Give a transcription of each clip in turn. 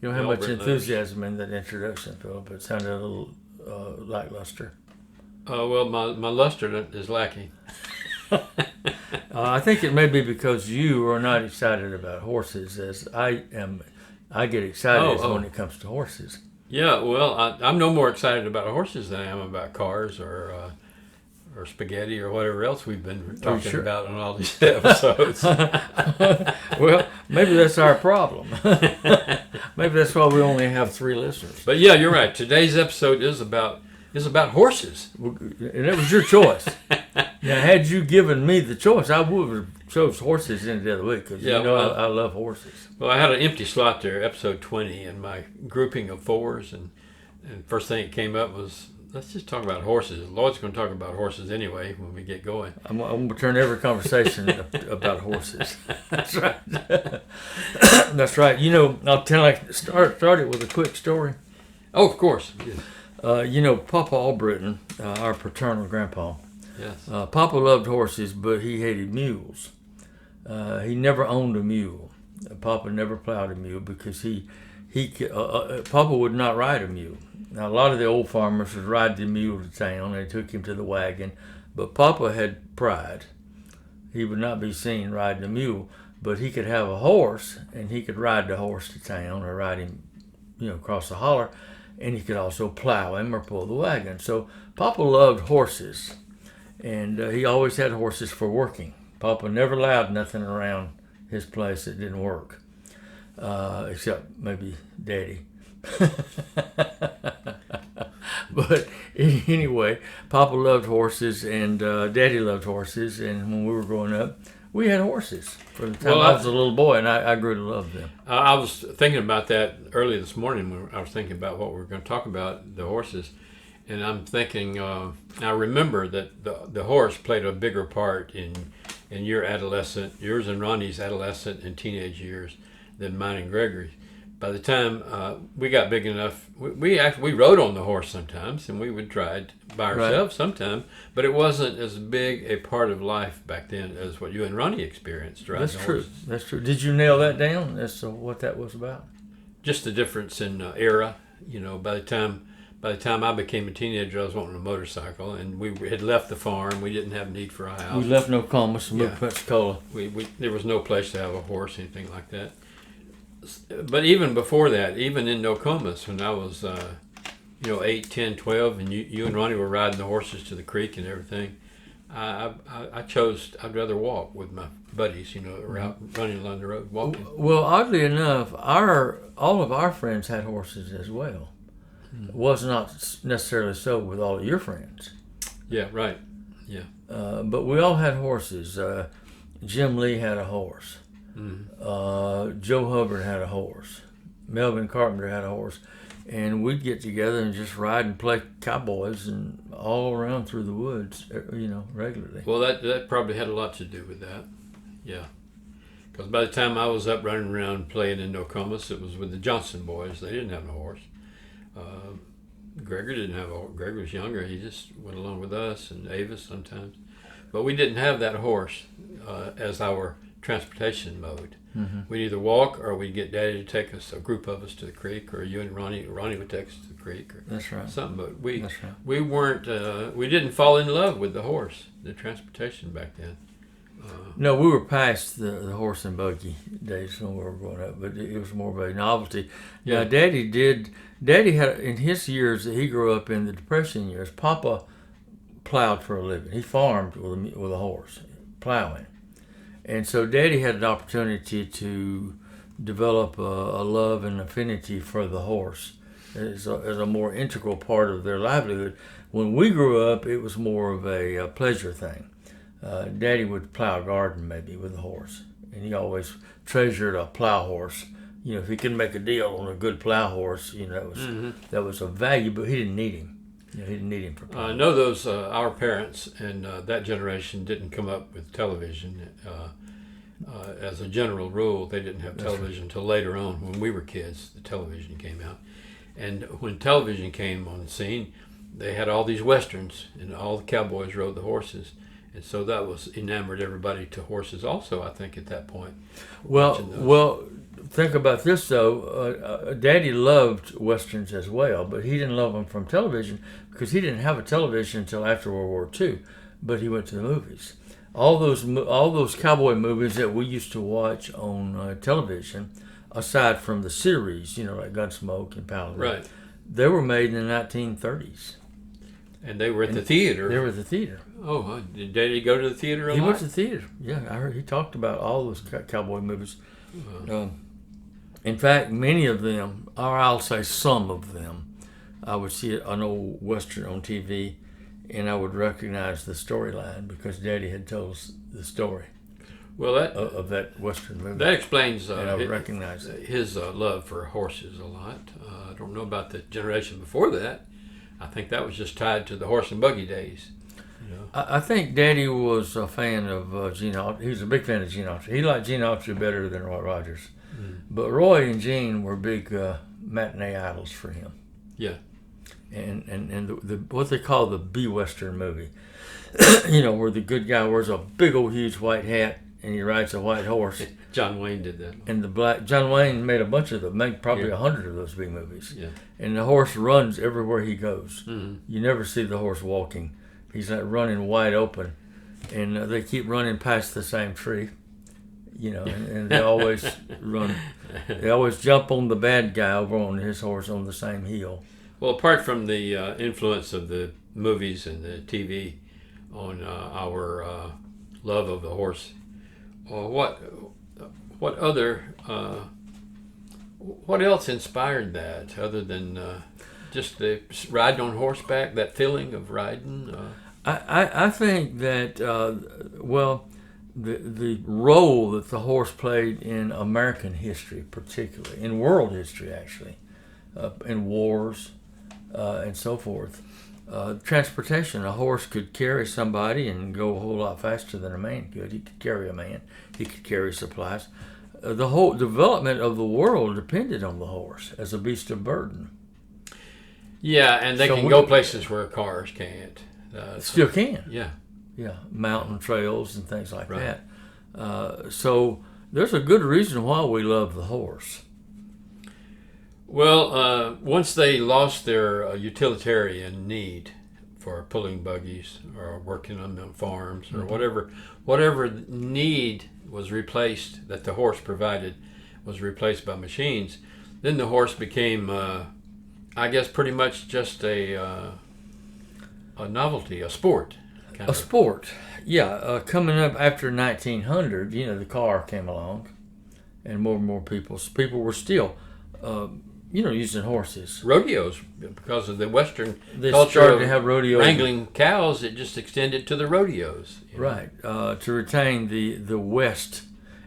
You don't have much Albritton enthusiasm in that introduction, Philip. It sounded a little lackluster. Well, my luster is lacking. I think it may be because you are not excited about horses as I am. I get excited when it comes to horses. Yeah, well, I'm no more excited about horses than I am about cars or spaghetti or whatever else we've been talking about on all these episodes. Well, maybe that's our problem. Maybe that's why we only have 3 listeners. But yeah, you're right. Today's episode is about horses. And it was your choice. Now, had you given me the choice, I would have chose horses any day of the week because I love horses. Well, I had an empty slot there, episode 20, in my grouping of 4s, and first thing that came up was, let's just talk about horses. Lloyd's going to talk about horses anyway when we get going. I'm going to turn every conversation about horses. That's right. That's right. I'll start it with a quick story. Oh, of course. Papa Albritton, our paternal grandpa, yes. Papa loved horses, but he hated mules. He never owned a mule. Papa never plowed a mule because Papa would not ride a mule. Now, a lot of the old farmers would ride the mule to town. They took him to the wagon. But Papa had pride. He would not be seen riding a mule, but he could have a horse, and he could ride the horse to town or ride him, across the holler, and he could also plow him or pull the wagon. So Papa loved horses, and he always had horses for working. Papa never allowed nothing around his place that didn't work, except maybe Daddy. But anyway, Papa loved horses and Daddy loved horses, and when we were growing up, we had horses from the time I was a little boy, and I grew to love them. I was thinking about that early this morning when I was thinking about what we were going to talk about, the horses, and I'm thinking, I remember that the horse played a bigger part in yours and Ronnie's adolescent and teenage years than mine and Gregory's. By the time we got big enough, we rode on the horse sometimes, and we would try it by ourselves sometimes, but it wasn't as big a part of life back then as what you and Ronnie experienced, right? That's true. That's true. Did you nail that down as to what that was about? Just the difference in era. By the time I became a teenager, I was wanting a motorcycle, and we had left the farm. We didn't have need for a house. We left Nokomis and moved to Pensacola. There was no place to have a horse, anything like that. But even before that, even in Nokomis, when I was, 8, 10, 12, and you and Ronnie were riding the horses to the creek and everything, I'd rather walk with my buddies, around running along the road, walking. Well, oddly enough, all of our friends had horses as well. It was not necessarily so with all of your friends. Yeah, right. Yeah. But we all had horses. Jim Lee had a horse. Mm-hmm. Joe Hubbard had a horse. Melvin Carpenter had a horse. And we'd get together and just ride and play cowboys and all around through the woods, regularly. Well, that probably had a lot to do with that. Yeah. Because by the time I was up running around playing in Nokomis, it was with the Johnson boys. They didn't have no horse. Gregory didn't have a horse. Gregory was younger. He just went along with us and Avis sometimes. But we didn't have that horse as our transportation mode. Mm-hmm. We'd either walk or we'd get Daddy to take us, a group of us, to the creek, or you and Ronnie would take us to the creek, or That's right. something. But we weren't, we didn't fall in love with the horse, the transportation back then. No, we were past the horse and buggy days when we were growing up, but it was more of a novelty. Yeah, Daddy had, in his years that he grew up in, the Depression years, Papa plowed for a living. He farmed with a horse, plowing. And so Daddy had an opportunity to develop a love and affinity for the horse as a more integral part of their livelihood. When we grew up, it was more of a pleasure thing. Daddy would plow a garden maybe with a horse, and he always treasured a plow horse. If he could make a deal on a good plow horse, that was a value, but he didn't need him. He didn't need him for plowing. I know those, our parents and that generation didn't come up with television. As a general rule, they didn't have television until later on. When we were kids, the television came out. And when television came on the scene, they had all these westerns, and all the cowboys rode the horses. And so that enamored everybody to horses also, I think, at that point. Well, think about this though. Daddy loved westerns as well, but he didn't love them from television because he didn't have a television until after World War II. But he went to the movies. All those cowboy movies that we used to watch on television, aside from the series, like Gunsmoke and Paladin, Right. they were made in the 1930s. And they were at the theater. They were at the theater. Oh, did Daddy go to the theater a lot? He went to the theater. Yeah, I heard he talked about all those cowboy movies. In fact, many of them, or I'll say some of them, I would see an old Western on TV, and I would recognize the storyline because Daddy had told us the story. Well, that of that Western movie. That explains and I would recognize his love for horses a lot. I don't know about the generation before that. I think that was just tied to the horse and buggy days. I think Daddy was a fan of Gene Autry. He was a big fan of Gene Autry. He liked Gene Autry better than Roy Rogers. But Roy and Gene were big matinee idols for him. Yeah. And the what they call the B-Western movie, where the good guy wears a big old huge white hat and he rides a white horse. John Wayne did that. And John Wayne made a bunch of them, made probably 100 of those B movies. Yeah. And the horse runs everywhere he goes. Mm-hmm. You never see the horse walking. He's like running wide open, and they keep running past the same tree. And they always run. They always jump on the bad guy over on his horse on the same hill. Well, apart from the influence of the movies and the TV on our love of the horse, what else inspired that other than just the riding on horseback, that feeling of riding? I think that the role that the horse played in American history, particularly in world history, actually, in wars and so forth. Transportation, a horse could carry somebody and go a whole lot faster than a man could. He could carry a man. He could carry supplies. The whole development of the world depended on the horse as a beast of burden. Yeah, and they can go places where cars can't. Still can. Yeah. Yeah, mountain trails and things like that. So there's a good reason why we love the horse. Well, once they lost their utilitarian need for pulling buggies or working on farms or whatever need was replaced that the horse provided was replaced by machines, then the horse became, I guess, pretty much just a novelty, a sport. A sport, yeah. Coming up after 1900, the car came along, and more people were still, using horses. Rodeos, because of the Western they culture started of to have rodeos. Wrangling cows, it just extended to the rodeos. Right, to retain the West,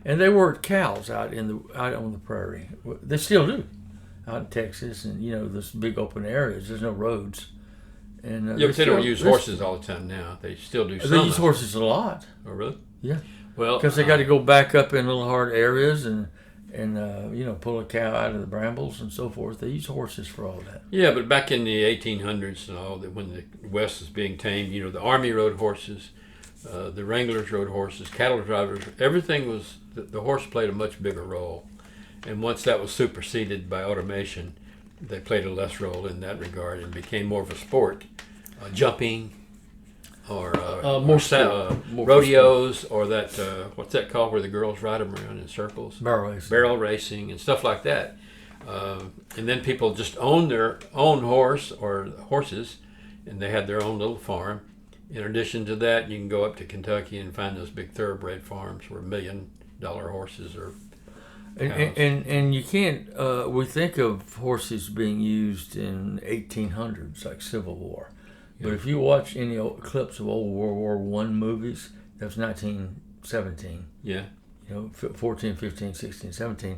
and they worked cows out on the prairie. They still do, out in Texas, and those big open areas. There's no roads. And but they don't use horses all the time now. They still do some. They use horses a lot. Oh, really? Yeah. Well, because they got to go back up in little hard areas and pull a cow out of the brambles and so forth. They use horses for all that. Yeah, but back in the 1800s and all, when the West was being tamed, the Army rode horses, the Wranglers rode horses, cattle drivers. Everything was the horse played a much bigger role. And once that was superseded by automation, they played a less role in that regard and became more of a sport, jumping, or rodeos, or that what's that called where the girls ride them around in circles? Barrel racing and stuff like that. And then people just owned their own horse or horses, and they had their own little farm. In addition to that, you can go up to Kentucky and find those big thoroughbred farms where $1 million horses are. And you can't. We think of horses being used in 1800s, like Civil War. Yeah. But if you watch any clips of old World War I movies, that was 1917. Yeah. 14, 15, 16, 17.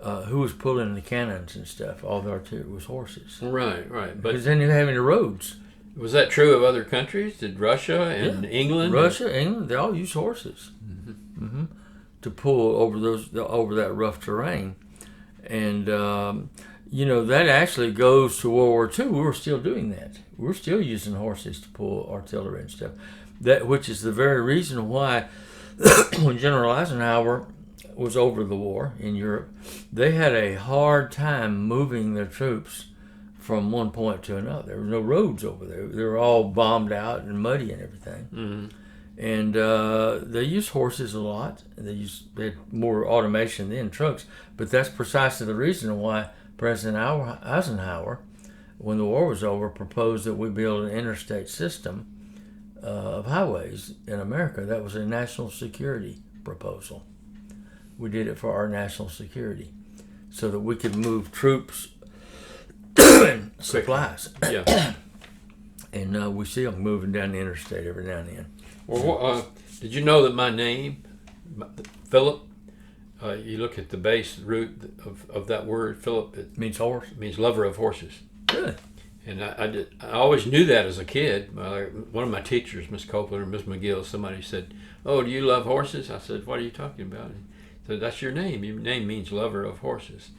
Who was pulling the cannons and stuff? All the artillery was horses. Right. But because then you have any roads. Was that true of other countries? Did Russia and England? England, they all use horses. Mm-hmm. To pull over that rough terrain, and that actually goes to World War II. We were still doing that. We were still using horses to pull artillery and stuff. Which is the very reason why when General Eisenhower was over the war in Europe, they had a hard time moving their troops from one point to another. There were no roads over there. They were all bombed out and muddy and everything. Mm-hmm. And they used horses a lot. They had more automation than trucks. But that's precisely the reason why President Eisenhower, when the war was over, proposed that we build an interstate system of highways in America. That was a national security proposal. We did it for our national security so that we could move troops and supplies. Yeah. And we see them moving down the interstate every now and then. Well, did you know that my name, Philip, you look at the base root of that word, Philip, it means horse? Means lover of horses. Good. And I always knew that as a kid. One of my teachers, Miss Copeland or Miss McGill, somebody said, "Oh, do you love horses?" I said, "What are you talking about?" He said, "That's your name. Your name means lover of horses."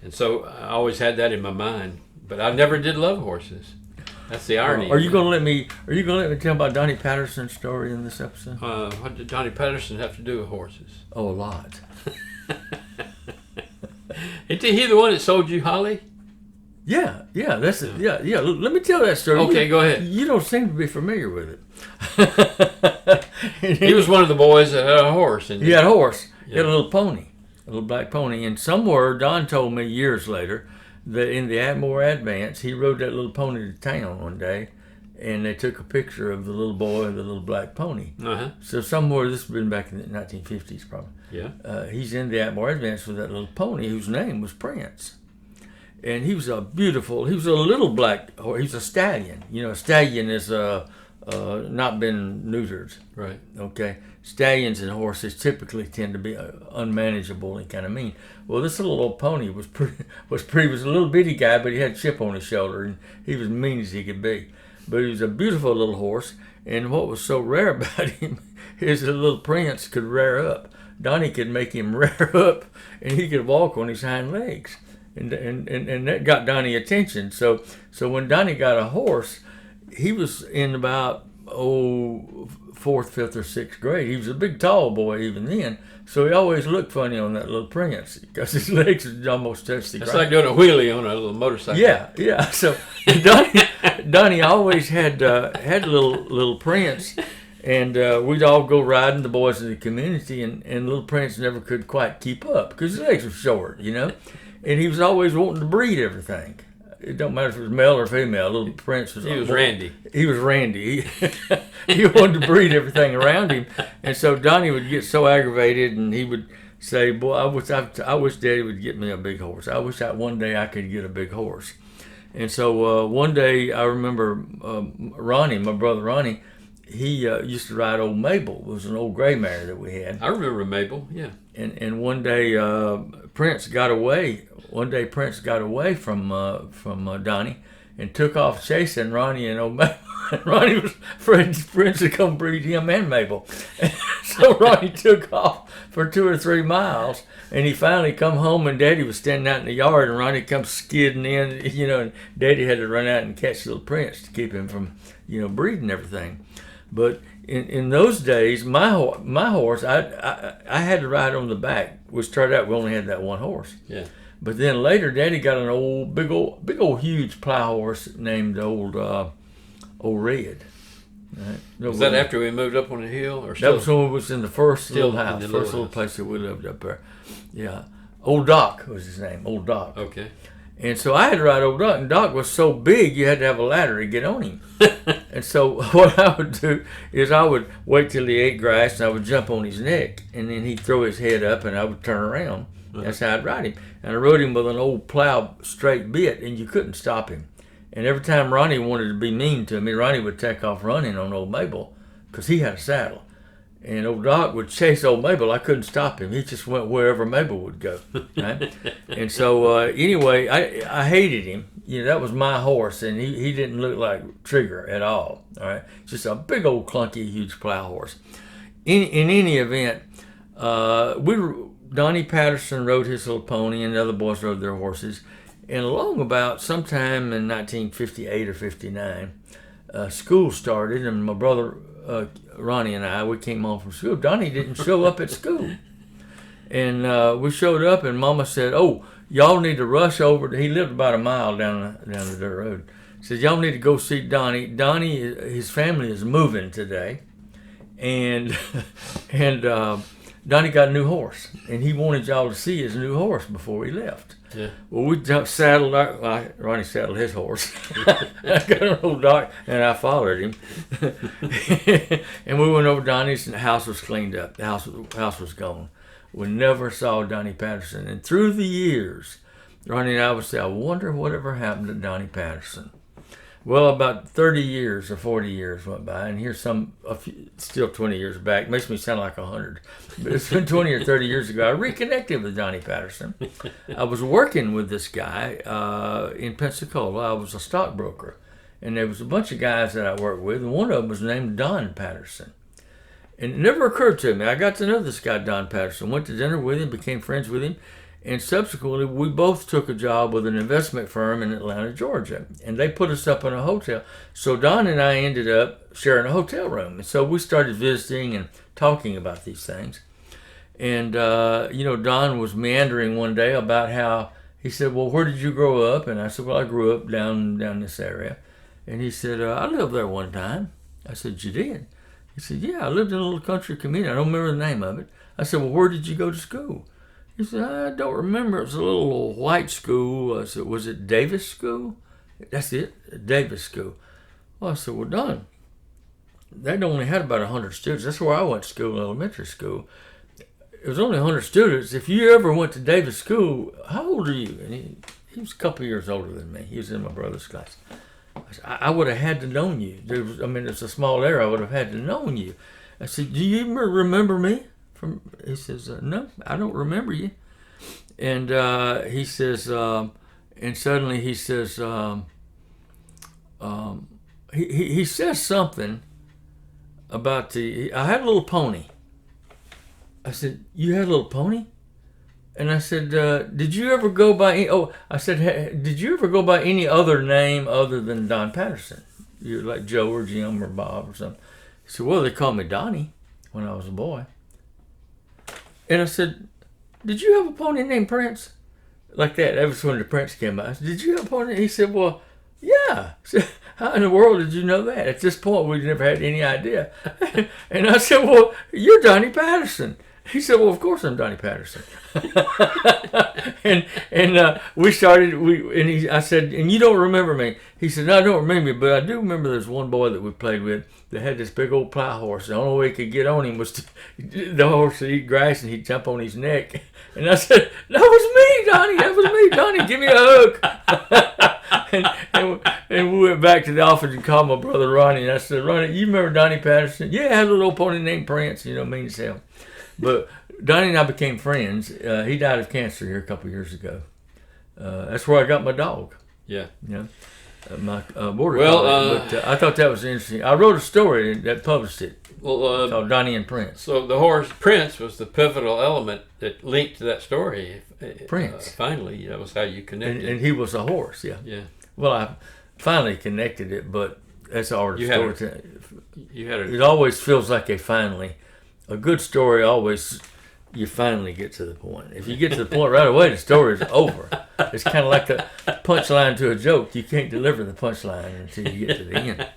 And so I always had that in my mind, but I never did love horses. That's the irony. Are you going to let me tell about Donnie Patterson's story in this episode? What did Donnie Patterson have to do with horses? Oh, a lot. Isn't he the one that sold you Holly? Yeah, that's it. Yeah. Let me tell that story. Okay, go ahead. You don't seem to be familiar with it. He was one of the boys that had a horse. He had a horse. He had a little pony, a little black pony. And somewhere, Don told me years later that in the Atmore Advance, he rode that little pony to town one day, and they took a picture of the little boy and the little black pony. Uh-huh. So somewhere, this has been back in the 1950s probably. Yeah. He's in the Atmore Advance with that little pony whose name was Prince. And he was a little black horse. He was a stallion. You know, a stallion is not been neutered. Right. Okay. Stallions and horses typically tend to be unmanageable and kind of mean. Well, this little old pony was a little bitty guy, but he had a chip on his shoulder, and he was mean as he could be. But he was a beautiful little horse, and what was so rare about him is the little Prince could rear up. Donnie could make him rear up, and he could walk on his hind legs. And that got Donnie attention. So when Donnie got a horse, he was in about fourth, fifth, or sixth grade. He was a big, tall boy even then. So he always looked funny on that little Prince because his legs would almost touch the ground. It's like doing a wheelie on a little motorcycle. Yeah. So Donnie always had little Prince, and we'd all go riding, the boys in the community, and little Prince never could quite keep up because his legs were short, you know. And he was always wanting to breed everything. It don't matter if it was male or female. Little Prince was. He was Randy. He was Randy. He wanted to breed everything around him, and so Donnie would get so aggravated, and he would say, "Boy, I wish Daddy would get me a big horse. I wish one day I could get a big horse." And so one day I remember Ronnie, my brother Ronnie, he used to ride old Mabel. It was an old gray mare that we had. I remember Mabel. Yeah. And one day Prince got away. One day Prince got away from Donnie and took off chasing Ronnie and old Mabel. And Ronnie was afraid Prince would come breed him and Mabel. And so Ronnie took off for 2 or 3 miles, and he finally come home, and Daddy was standing out in the yard, and Ronnie come skidding in, you know, and Daddy had to run out and catch little Prince to keep him from, you know, breeding everything. But in those days, my horse, I had to ride on the back, which turned out we only had that one horse. Yeah. But then later, Daddy got an big old huge plow horse named Old Red. Right? Was that after we moved up on the hill, or that was when we was in the first little house, first little place that we lived up there. Yeah, Old Doc was his name, Old Doc. Okay. And so I had to ride Old Doc, and Doc was so big you had to have a ladder to get on him. And so what I would do is I would wait till he ate grass, and I would jump on his neck, and then he'd throw his head up, and I would turn around. That's how I'd ride him. And I rode him with an old plow straight bit, and you couldn't stop him. And every time Ronnie wanted to be mean to me, Ronnie would take off running on old Mabel because he had a saddle. And old Doc would chase old Mabel. I couldn't stop him. He just went wherever Mabel would go. Right? And so anyway, I hated him. You know, that was my horse, and he didn't look like Trigger at all. All right, just a big old clunky, huge plow horse. In any event, Donnie Patterson rode his little pony, and the other boys rode their horses. And along about sometime in 1958 or 59, school started, and my brother Ronnie and we came home from school. Donnie didn't show up at school. And we showed up, and Mama said, "Oh, y'all need to rush over." He lived about a mile down the dirt road. Said, "Y'all need to go see Donnie. Donnie, his family is moving today, and and Donnie got a new horse, and he wanted y'all to see his new horse before he left." Yeah. Well, we saddled Ronnie saddled his horse. I got an old dog, and I followed him. And we went over to Donnie's, and the house was cleaned up. The house was gone. We never saw Donnie Patterson. And through the years, Ronnie and I would say, "I wonder whatever happened to Donnie Patterson." Well, about 30 years or 40 years went by, and here's still 20 years back. Makes me sound like 100. But it's been 20 or 30 years ago. I reconnected with Donnie Patterson. I was working with this guy in Pensacola. I was a stockbroker, and there was a bunch of guys that I worked with, and one of them was named Don Patterson. And it never occurred to me. I got to know this guy, Don Patterson, went to dinner with him, became friends with him. And subsequently, we both took a job with an investment firm in Atlanta, Georgia. And they put us up in a hotel. So Don and I ended up sharing a hotel room. And so we started visiting and talking about these things. And, Don was meandering one day about how, he said, "Well, where did you grow up?" And I said, "Well, I grew up down this area." And he said, "I lived there one time." I said, "You did?" He said, "Yeah, I lived in a little country community. I don't remember the name of it." I said, "Well, where did you go to school?" He said, "I don't remember. It was a little white school." I said, "Was it Davis School?" "That's it, Davis School." Well, I said, "Well, Don, they only had about 100 students. That's where I went to school, elementary school. It was only 100 students. If you ever went to Davis School, how old are you?" And he was a couple of years older than me. He was in my brother's class. I said, I would have had to known you. It's a small area. I would have had to known you." I said, "Do you remember me?" He says, "No, I don't remember you." And he says, and suddenly he says, he says something about I had a little pony. I said, "You had a little pony?" And I said, "Did you ever go by?" I said, "Did you ever go by any other name other than Don Patterson? You're like Joe or Jim or Bob or something." He said, "Well, they called me Donnie when I was a boy." And I said, "Did you have a pony named Prince?" Like that. That was when the Prince came by. I said, "Did you have a pony?" He said, "Well, yeah." I said, "How in the world did you know that?" At this point, we never had any idea. And I said, "Well, you're Donnie Patterson." He said, "Well, of course I'm Donnie Patterson." and we started. I said, "And you don't remember me?" He said, "No, I don't remember you, but I do remember there's one boy that we played with that had this big old plow horse. The only way he could get on him was the horse would eat grass and he'd jump on his neck." And I said, "That was me, Donnie. That was me, Donnie. Give me a hug." and we went back to the office and called my brother Ronnie. And I said, "Ronnie, you remember Donnie Patterson?" "Yeah, I had a little pony named Prince. Mean as hell." But Donnie and I became friends. He died of cancer here a couple of years ago. That's where I got my dog. Yeah. My border collie. But I thought that was interesting. I wrote a story that published it called Donnie and Prince. So the horse Prince was the pivotal element that linked to that story. Prince. Finally, that was how you connected. And he was a horse, yeah. Yeah. Well, I finally connected it, but that's all the story. It always feels like a good story always, you finally get to the point. If you get to the point right away, the story is over. It's kind of like the punchline to a joke. You can't deliver the punchline until you get to the end.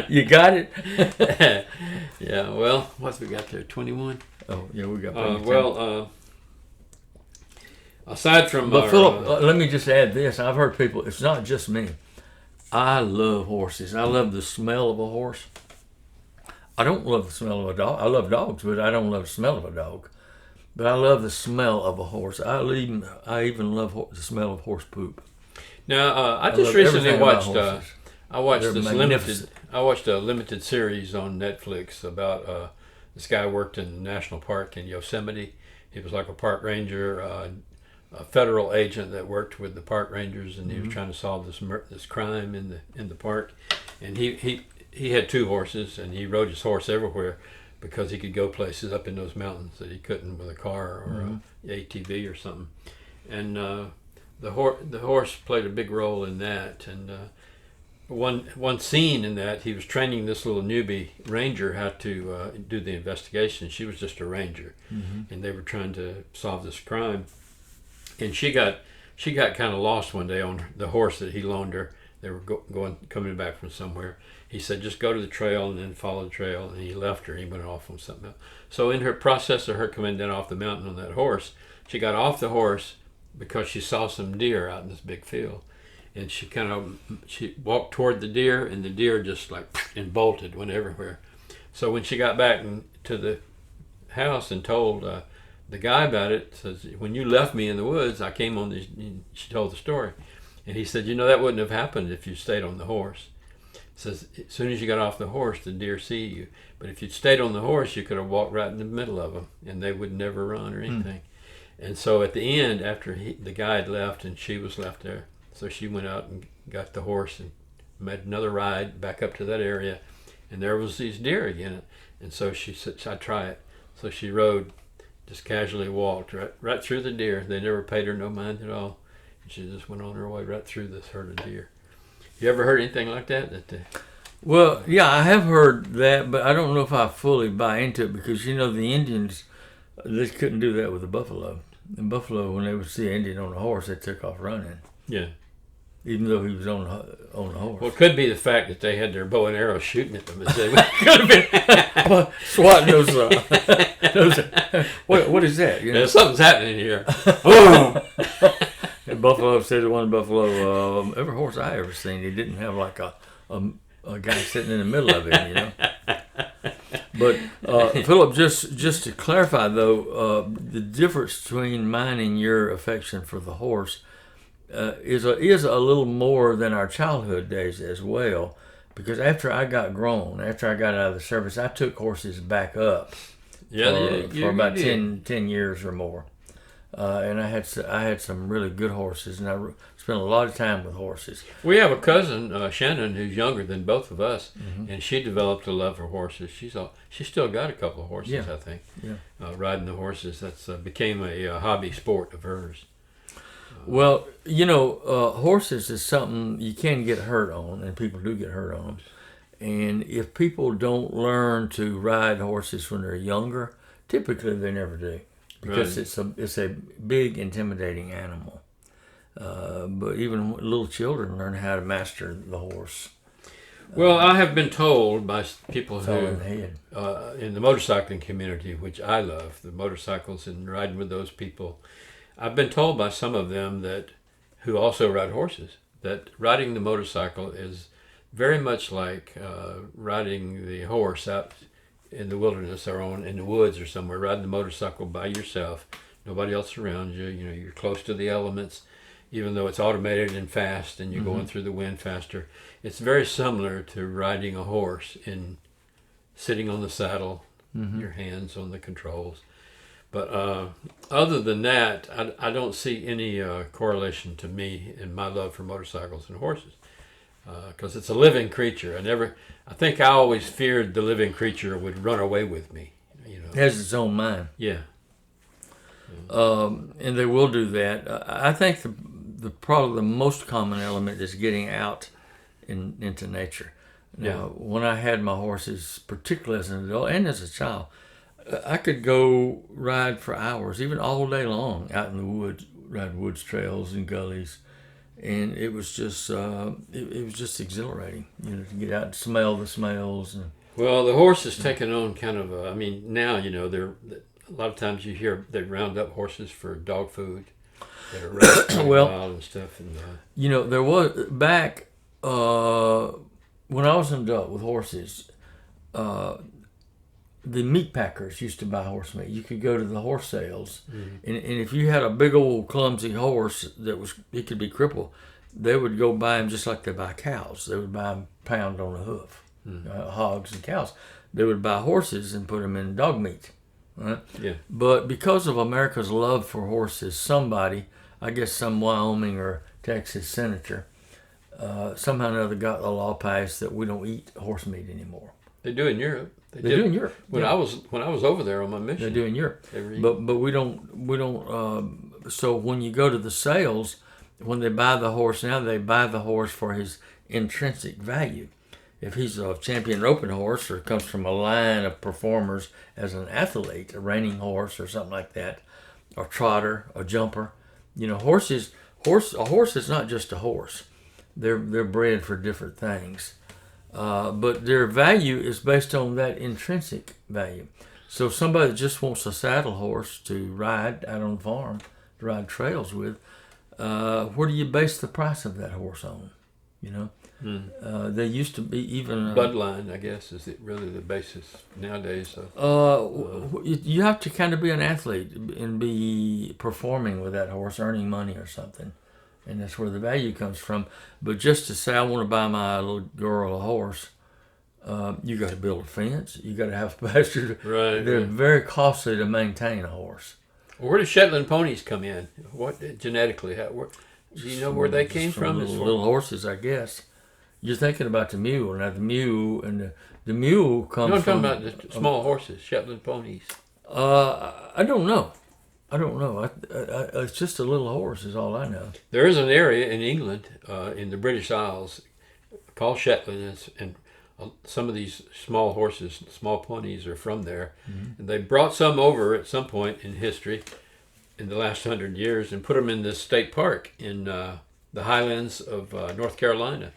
You got it? Yeah, well, what's we got there, 21? Oh, yeah, we got plenty of time. Aside from But Philip, let me just add this. I've heard people, it's not just me. I love horses. I love the smell of a horse. I don't love the smell of a dog. I love dogs, but I don't love the smell of a dog. But I love the smell of a horse. I even love the smell of horse poop. Now, I just recently watched. I watched They're a limited series on Netflix about this guy worked in the national park in Yosemite. He was like a park ranger, a federal agent that worked with the park rangers, and he was trying to solve this crime in the park. And he had two horses, and he rode his horse everywhere because he could go places up in those mountains that he couldn't with a car or an ATV or something. And the horse played a big role in that. And one scene in that he was training this little newbie ranger how to do the investigation. She was just a ranger, and they were trying to solve this crime. And she got kind of lost one day on the horse that he loaned her. They were coming back from somewhere. He said, just go to the trail and then follow the trail. And he left her. He went off on something else. So in her process of her coming down off the mountain on that horse, she got off the horse because she saw some deer out in this big field. And she walked toward the deer, and the deer just and bolted, went everywhere. So when she got back to the house and told the guy about it, says, when you left me in the woods, I came on this. She told the story, and he said, that wouldn't have happened if you stayed on the horse. Says, as soon as you got off the horse, the deer see you. But if you'd stayed on the horse, you could have walked right in the middle of them, and they would never run or anything. And so at the end, after the guy had left and she was left there, so she went out and got the horse and made another ride back up to that area, and there was these deer again. And so she said, I'd try it. So she rode, just casually walked right through the deer. They never paid her no mind at all. And she just went on her way right through this herd of deer. You ever heard anything like that? Well, yeah, I have heard that, but I don't know if I fully buy into it because, the Indians, they couldn't do that with the buffalo. In buffalo, when they would see an Indian on a horse, they took off running. Yeah. Even though he was on the horse. Well, it could be the fact that they had their bow and arrow shooting at them. Could have been swatting those. What is that? Something's happening here. And Buffalo said one buffalo, every horse I ever seen, he didn't have like a guy sitting in the middle of him, But Philip, just to clarify though, the difference between mine and your affection for the horse is a little more than our childhood days as well, because after I got grown, after I got out of the service, I took horses back up for about 10 years or more, and I had some really good horses, and I spent a lot of time with horses. We have a cousin, Shannon, who's younger than both of us, and she developed a love for horses. She's still got a couple of horses, I think. Yeah. Riding the horses, that's became a hobby sport of hers. Well, horses is something you can get hurt on, and people do get hurt on them. And if people don't learn to ride horses when they're younger, typically they never do, because it's a big, intimidating animal. But even little children learn how to master the horse. Well, I have been told by people who in in the motorcycling community, which I love, the motorcycles and riding with those people. I've been told by some of them who also ride horses, that riding the motorcycle is very much like riding the horse out in the wilderness or in the woods or somewhere, riding the motorcycle by yourself, nobody else around you. You're close to the elements, even though it's automated and fast and you're going through the wind faster. It's very similar to riding a horse in sitting on the saddle, your hands on the controls. But other than that, I don't see any correlation to me in my love for motorcycles and horses, because it's a living creature. I think I always feared the living creature would run away with me. It has its own mind. Yeah. And they will do that. I think probably the most common element is getting out into nature. Now, when I had my horses, particularly as an adult and as a child, I could go ride for hours, even all day long, out in the woods, ride woods trails and gullies, and it was just exhilarating, to get out and smell the smells. Well, the horse has taken on kind of now they're a lot of times you hear they round up horses for dog food that are wild and stuff, and there was back when I was an adult with horses. The meat packers used to buy horse meat. You could go to the horse sales, and if you had a big old clumsy horse it could be crippled, they would go buy them just like they buy cows. They would buy them pound on a hoof, hogs and cows. They would buy horses and put them in dog meat. Right? Yeah. But because of America's love for horses, somebody, I guess some Wyoming or Texas senator, somehow or another got a law passed that we don't eat horse meat anymore. They do in Europe. They do in Europe. When I was over there on my mission. They do in Europe. But we don't. So when you go to the sales, when they buy the horse now, they buy the horse for his intrinsic value. If he's a champion roping horse or comes from a line of performers as an athlete, a reining horse or something like that, a trotter, a jumper, a horse is not just a horse. They're bred for different things, but their value is based on that intrinsic value. So somebody that just wants a saddle horse to ride out on the farm, to ride trails with, where do you base the price of that horse on? There used to be even bloodline, I guess, is really the basis nowadays. You have to kind of be an athlete and be performing with that horse, earning money or something, and that's where the value comes from. But just to say, I want to buy my little girl a horse, you got to build a fence. You got to have a pasture. Right. They're very costly to maintain a horse. Well, where do Shetland ponies come in? What genetically? Do you know where they came from? Little horses, I guess. You're thinking about the mule. Now the mule comes No, I'm from... talking about the small horses, Shetland ponies. I don't know. It's just a little horse is all I know. There is an area in England, in the British Isles, called Shetland, and some of these small horses, small ponies, are from there. Mm-hmm. And they brought some over at some point in history, in the last 100 years, and put them in this state park in the Highlands of North Carolina.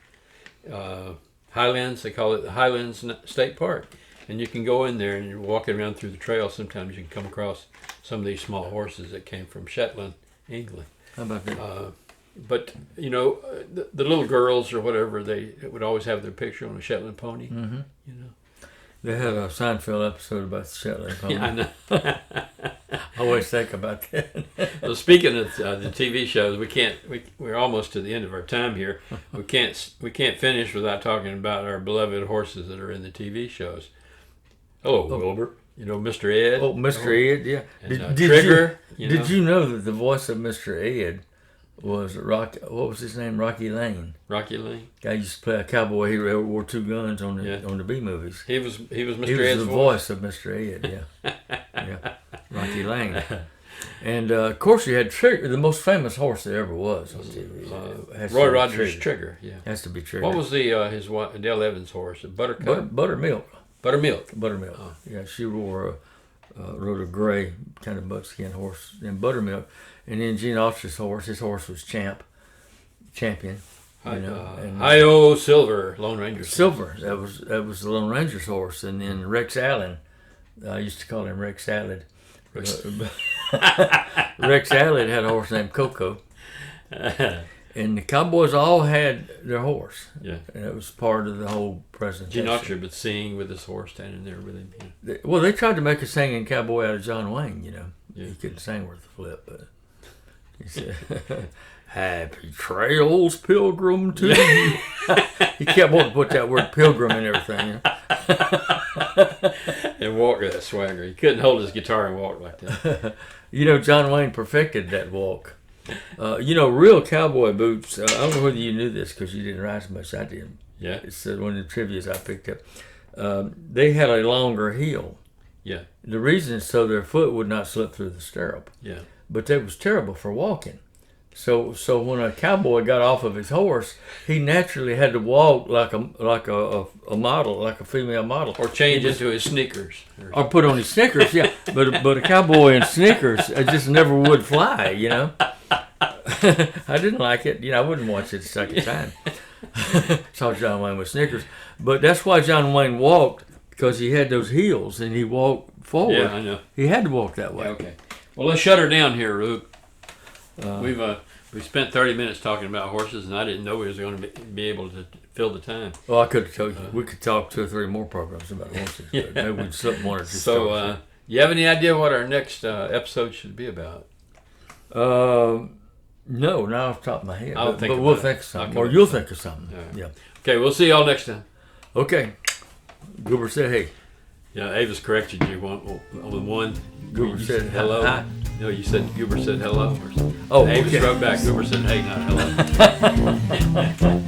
Highlands, they call it the Highlands State Park. And you can go in there and you're walking around through the trail. Sometimes you can come across some of these small horses that came from Shetland, England. How about that? But, the little girls or whatever, they would always have their picture on a Shetland pony. Mm-hmm. They had a Seinfeld episode about the Shetland pony. Yeah, I know. I always think about that. Well, speaking of the TV shows, we're almost to the end of our time here. We can't finish without talking about our beloved horses that are in the TV shows. Hello, Wilbur. Mr. Ed. Oh, Mr. Ed, yeah. And, Trigger. Did you know that the voice of Mr. Ed was what was his name? Rocky Lane. Rocky Lane. Guy used to play a cowboy hero who wore two guns on the B movies. He was Mr. He was Ed's the voice of Mr. Ed, yeah. Rocky Lane. And of course, you had Trigger, the most famous horse there ever was on TV. Roy Rogers Trigger. Yeah, has to be Trigger. What was his Dale Evans horse? Buttercup. Buttermilk. Buttermilk. Oh. Yeah, she rode a gray kind of buckskin horse named Buttermilk. And then Gene Autry's horse, his horse was Champion. Hi-O Silver, Lone Ranger. Silver, that was the Lone Ranger's horse. And then Rex Allen, I used to call him Rex Salad. Rex Allen had a horse named Coco. And the Cowboys all had their horse. Yeah. And it was part of the whole presentation. Gene Autry would sing with his horse standing there with him. Yeah. Well, they tried to make a singing cowboy out of John Wayne, Yeah. He couldn't sing worth a flip, but he said, "Happy trails, pilgrim, to you." He kept wanting to put that word pilgrim in everything. And walk with that swagger. He couldn't hold his guitar and walk like that. John Wayne perfected that walk. Real cowboy boots, I don't know whether you knew this because you didn't ride as much as I did. Yeah. It's one of the trivias I picked up. They had a longer heel. Yeah. The reason is so their foot would not slip through the stirrup. Yeah. But that was terrible for walking. So when a cowboy got off of his horse, he naturally had to walk like a model, like a female model, or change into his sneakers, or put on his sneakers. Yeah, but a cowboy in sneakers just never would fly. I didn't like it. I wouldn't watch it a second time. Saw John Wayne with sneakers, but that's why John Wayne walked, because he had those heels and he walked forward. Yeah, I know. He had to walk that way. Yeah, okay. Well, let's shut her down here, Luke. We spent 30 minutes talking about horses, and I didn't know we was going to be able to fill the time. Well, I could have told you. We could talk 2 or 3 more programs about horses. Yeah. Maybe we'd slip 1 or 2 So, you have any idea what our next episode should be about? No, not off the top of my head. But we'll think of something. Or you'll think of something. Right. Yeah. Okay, we'll see y'all next time. Okay. Goober said, hey. Yeah, Ava's corrected you on one. Goober said hello. Hi. No, you said Goober said hello. Oh, Ava's okay. wrote back. Goober said hey, not hello.